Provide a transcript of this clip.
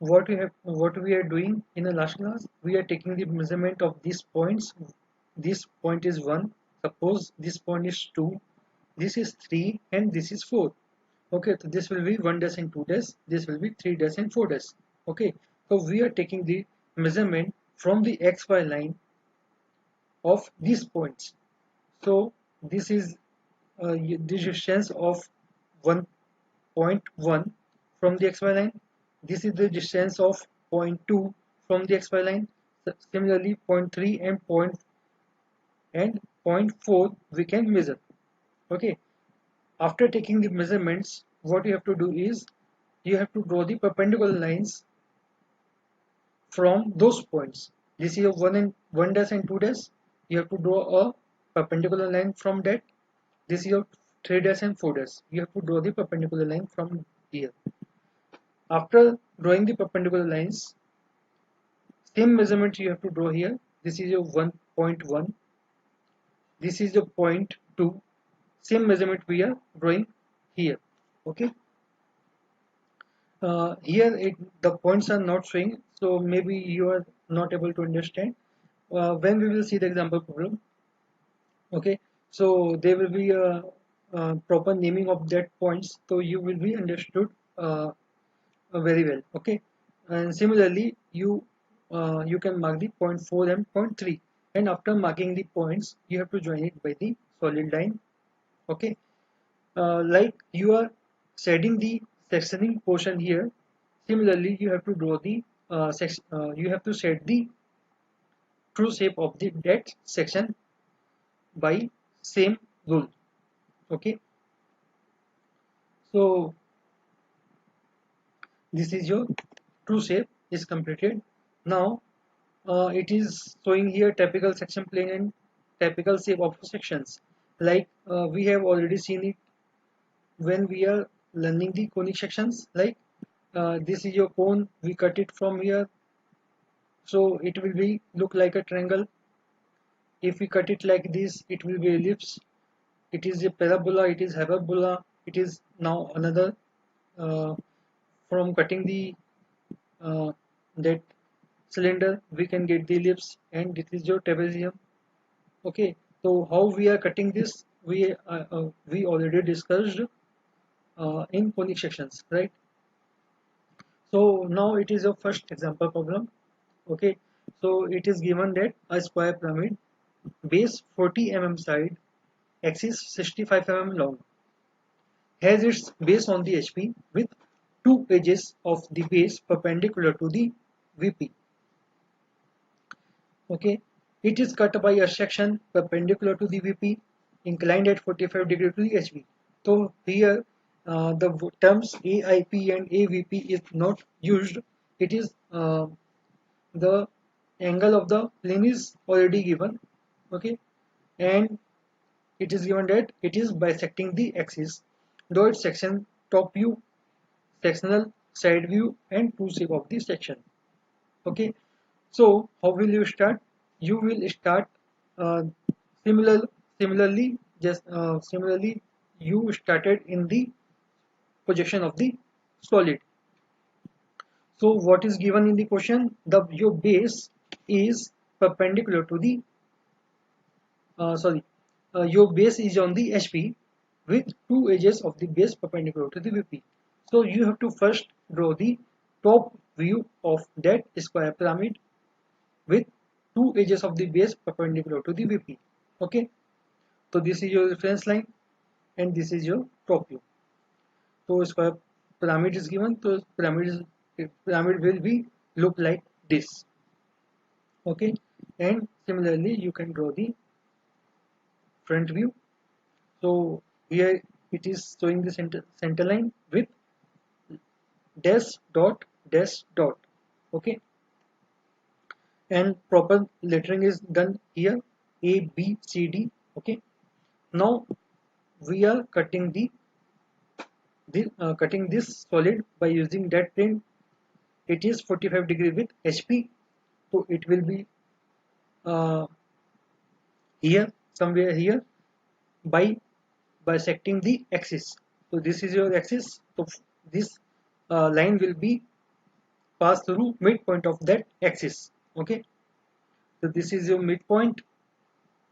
what we are doing in the last class, we are taking the measurement of these points. This point is 1, suppose this point is 2, this is 3, and this is 4. Okay, so this will be 1 dash and 2 dash, this will be 3 dash and 4 dash. Okay, so we are taking the measurement from the xy line of these points. So this is the distance of 1.1 from the xy line. This is the distance of 0.2 from the xy line. Similarly, 0.3 and and 0.4 we can measure. Okay, after taking the measurements, what you have to do is you have to draw the perpendicular lines from those points. This is your 1 dash and 2 dash. You have to draw a perpendicular line from that. This is your 3 dash and 4 dash. You have to draw the perpendicular line from here. After drawing the perpendicular lines, same measurement you have to draw here. This is your 1.1. This is your 0.2. Same measurement we are drawing here. Okay. Here the points are not showing, so maybe you are not able to understand. When we will see the example problem, okay, so there will be a proper naming of that points, so you will be understood very well. Okay, and similarly you can mark the point 4 and point 3, and after marking the points you have to join it by the solid line. Okay, like you are shading the sectioning portion here. Similarly, you have to draw the you have to set the true shape of the that section by same rule. Okay, so this is your true shape is completed. Now it is showing here typical section plane and typical shape of sections. Like we have already seen it when we are learning the conic sections. Like this is your cone, we cut it from here, so it will be look like a triangle. If we cut it like this, it will be ellipse. It is a parabola, it is hyperbola. It is now another uh, from cutting the that cylinder we can get the ellipse, and it is your trapezium. Okay, so how we are cutting this, we already discussed in conic sections, right? So now it is your first example problem. Okay, so it is given that a square pyramid, base 40 mm side, axis 65 mm long, has its base on the HP with two edges of the base perpendicular to the VP. Okay, it is cut by a section perpendicular to the VP, inclined at 45 degree to the HP. So here the terms AIP and AVP is not used. It is the angle of the plane is already given. Okay, and it is given that it is bisecting the axis, though its section top view, sectional side view, and true shape of the section. Okay, so how will you start? You will start uh, similar similarly just similarly you started in the projection of the solid. So what is given in the question? The your base is perpendicular to the sorry, your base is on the HP with two edges of the base perpendicular to the VP. So you have to first draw the top view of that square pyramid with two edges of the base perpendicular to the VP. Okay, so this is your reference line and this is your top view. So square pyramid is given, so pyramid will be look like this. Okay, and similarly you can draw the front view. So here it is showing the center line with dash dot dash dot. Okay, and proper lettering is done here, A B C D. Okay, now we are cutting cutting this solid by using that plane. It is 45 degree with HP, so it will be uh, here somewhere here by bisecting the axis. So this is your axis. So this line will be pass through midpoint of that axis. Okay, so this is your midpoint